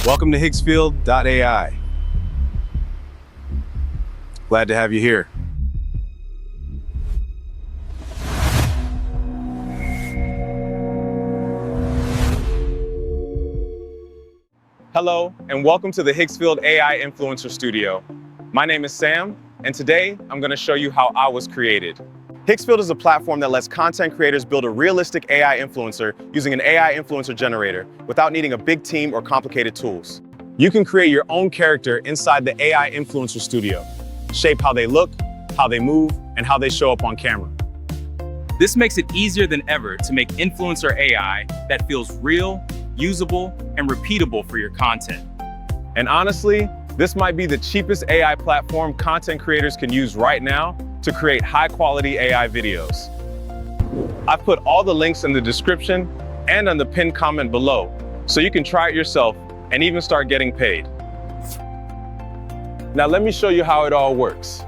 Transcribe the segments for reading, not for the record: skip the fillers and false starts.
Welcome to Higgsfield.ai. Glad to have you here. Hello, and welcome to the Higgsfield AI Influencer Studio. My name is Sam, and today I'm going to show you how I was created. Higgsfield is a platform that lets content creators build a realistic AI influencer using an AI influencer generator without needing a big team or complicated tools. You can create your own character inside the AI Influencer Studio, shape how they look, how they move, and how they show up on camera. This makes it easier than ever to make influencer AI that feels real, usable, and repeatable for your content. And honestly, this might be the cheapest AI platform content creators can use right now to create high-quality AI videos. I've put all the links in the description and on the pinned comment below, so you can try it yourself and even start getting paid. Now let me show you how it all works.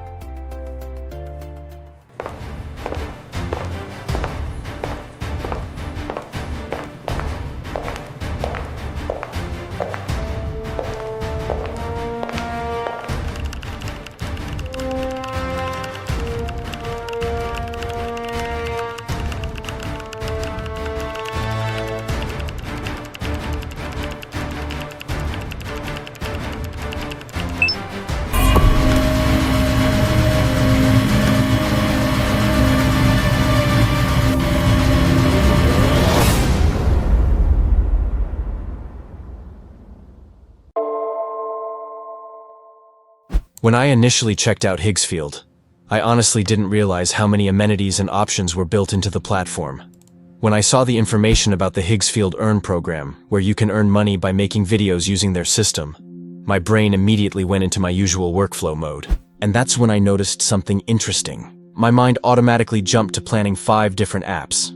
When I initially checked out Higgsfield, I honestly didn't realize how many amenities and options were built into the platform. When I saw the information about the Higgsfield Earn program, where you can earn money by making videos using their system, my brain immediately went into my usual workflow mode. And that's when I noticed something interesting. My mind automatically jumped to planning 5 different apps.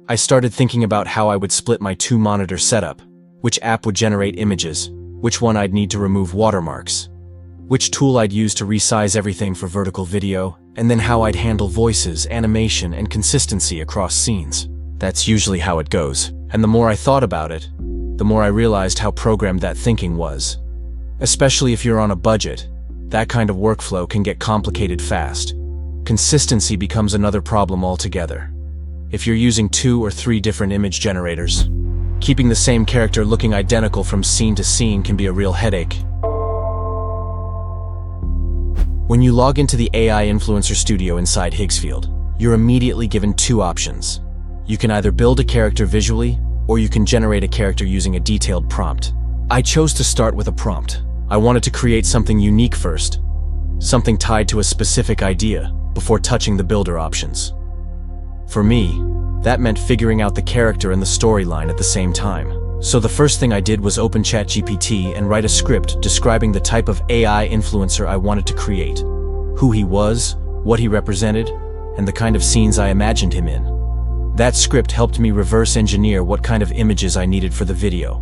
I started thinking about how I would split my 2-monitor setup, which app would generate images, which one I'd need to remove watermarks, which tool I'd use to resize everything for vertical video, and then how I'd handle voices, animation, and consistency across scenes. That's usually how it goes. And the more I thought about it, the more I realized how programmed that thinking was. Especially if you're on a budget, that kind of workflow can get complicated fast. Consistency becomes another problem altogether. If you're using 2 or 3 different image generators, keeping the same character looking identical from scene to scene can be a real headache. When you log into the AI Influencer Studio inside Higgsfield, you're immediately given 2 options. You can either build a character visually, or you can generate a character using a detailed prompt. I chose to start with a prompt. I wanted to create something unique first, something tied to a specific idea, before touching the builder options. For me, that meant figuring out the character and the storyline at the same time. So the first thing I did was open ChatGPT and write a script describing the type of AI influencer I wanted to create, who he was, what he represented, and the kind of scenes I imagined him in. That script helped me reverse engineer what kind of images I needed for the video.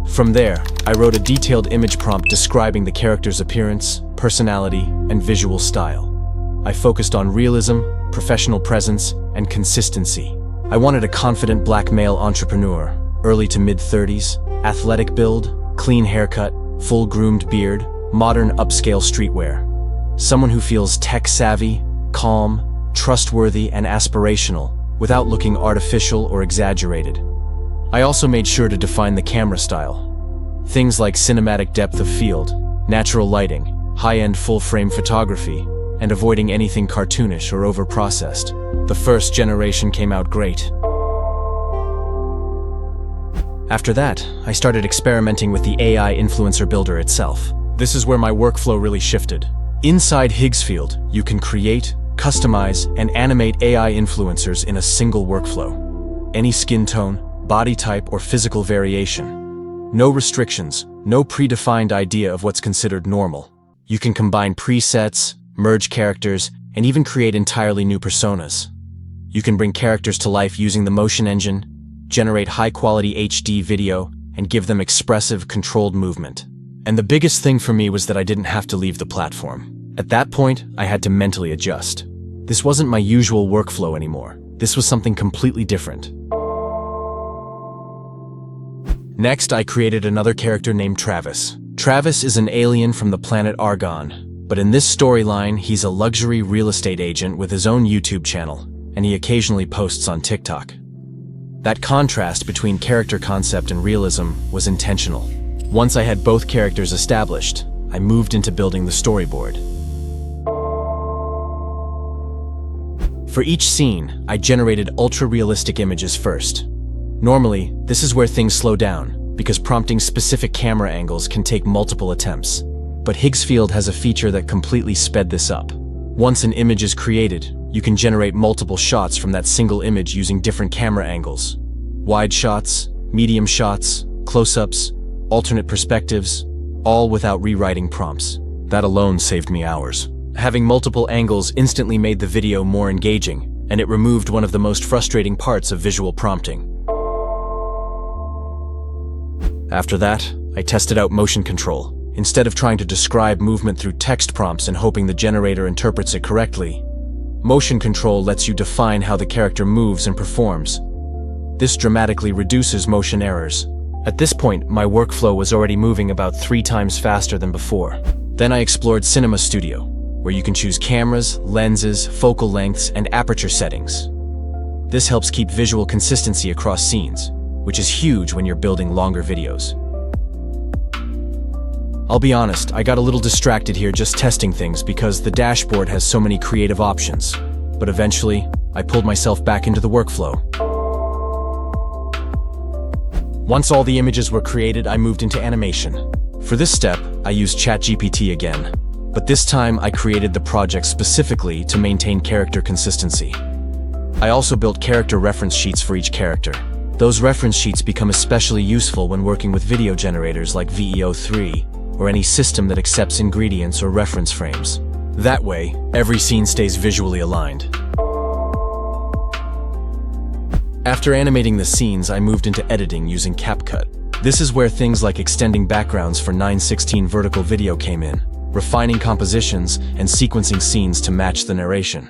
From there, I wrote a detailed image prompt describing the character's appearance, personality, and visual style. I focused on realism, professional presence, and consistency. I wanted a confident black male entrepreneur, early to mid-30s, athletic build, clean haircut, full-groomed beard, modern upscale streetwear. Someone who feels tech-savvy, calm, trustworthy, and aspirational, without looking artificial or exaggerated. I also made sure to define the camera style. Things like cinematic depth of field, natural lighting, high-end full-frame photography, and avoiding anything cartoonish or over-processed. The first generation came out great. After that, I started experimenting with the AI influencer builder itself. This is where my workflow really shifted. Inside Higgsfield, you can create, customize, and animate AI influencers in a single workflow. Any skin tone, body type, or physical variation. No restrictions, no predefined idea of what's considered normal. You can combine presets, merge characters, and even create entirely new personas. You can bring characters to life using the motion engine, generate high-quality HD video, and give them expressive, controlled movement. And the biggest thing for me was that I didn't have to leave the platform. At that point, I had to mentally adjust. This wasn't my usual workflow anymore. This was something completely different. Next, I created another character named Travis. Travis is an alien from the planet Argon, but in this storyline, he's a luxury real estate agent with his own YouTube channel, and he occasionally posts on TikTok. That contrast between character concept and realism was intentional. Once I had both characters established, I moved into building the storyboard. For each scene, I generated ultra-realistic images first. Normally, this is where things slow down, because prompting specific camera angles can take multiple attempts. But Higgsfield has a feature that completely sped this up. Once an image is created, you can generate multiple shots from that single image using different camera angles. Wide shots, medium shots, close-ups, alternate perspectives, all without rewriting prompts. That alone saved me hours. Having multiple angles instantly made the video more engaging, and it removed one of the most frustrating parts of visual prompting. After that, I tested out motion control. Instead of trying to describe movement through text prompts and hoping the generator interprets it correctly, motion control lets you define how the character moves and performs. This dramatically reduces motion errors. At this point, my workflow was already moving about 3 times faster than before. Then I explored Cinema Studio, where you can choose cameras, lenses, focal lengths, and aperture settings. This helps keep visual consistency across scenes, which is huge when you're building longer videos. I'll be honest, I got a little distracted here just testing things because the dashboard has so many creative options. But eventually, I pulled myself back into the workflow. Once all the images were created, I moved into animation. For this step, I used ChatGPT again, but this time I created the project specifically to maintain character consistency. I also built character reference sheets for each character. Those reference sheets become especially useful when working with video generators like VEO3, or any system that accepts ingredients or reference frames. That way, every scene stays visually aligned. After animating the scenes, I moved into editing using CapCut. This is where things like extending backgrounds for 9:16 vertical video came in, refining compositions, and sequencing scenes to match the narration.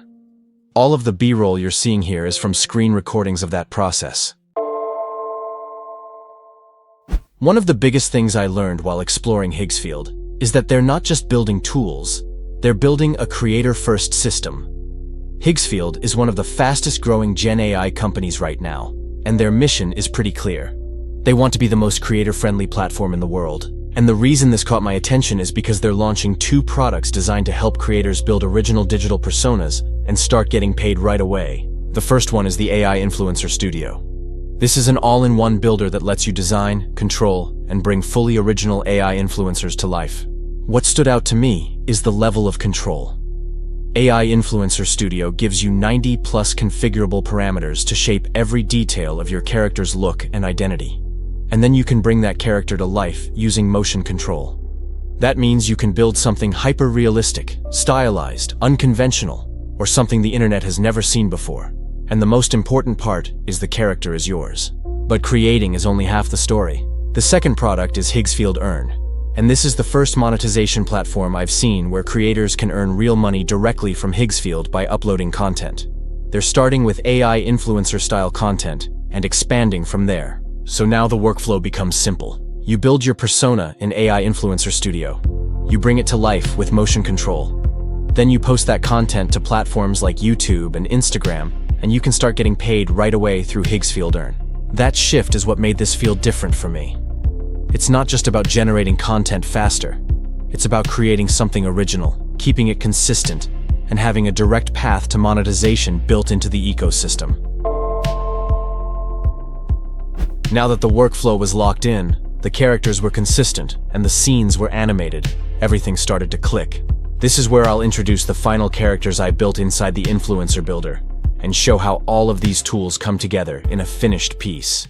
All of the B-roll you're seeing here is from screen recordings of that process. One of the biggest things I learned while exploring Higgsfield is that they're not just building tools, they're building a creator-first system. Higgsfield is one of the fastest-growing Gen AI companies right now, and their mission is pretty clear. They want to be the most creator-friendly platform in the world. And the reason this caught my attention is because they're launching 2 products designed to help creators build original digital personas and start getting paid right away. The first one is the AI Influencer Studio. This is an all-in-one builder that lets you design, control, and bring fully original AI influencers to life. What stood out to me is the level of control. AI Influencer Studio gives you 90+ configurable parameters to shape every detail of your character's look and identity. And then you can bring that character to life using motion control. That means you can build something hyper-realistic, stylized, unconventional, or something the internet has never seen before. And the most important part is the character is yours. But creating is only half the story. The second product is Higgsfield Earn. And this is the first monetization platform I've seen where creators can earn real money directly from Higgsfield by uploading content. They're starting with AI influencer-style content and expanding from there. So now the workflow becomes simple. You build your persona in AI Influencer Studio. You bring it to life with motion control. Then you post that content to platforms like YouTube and Instagram, and you can start getting paid right away through Higgsfield Earn. That shift is what made this feel different for me. It's not just about generating content faster. It's about creating something original, keeping it consistent, and having a direct path to monetization built into the ecosystem. Now that the workflow was locked in, the characters were consistent, and the scenes were animated, everything started to click. This is where I'll introduce the final characters I built inside the Influencer Builder, and show how all of these tools come together in a finished piece.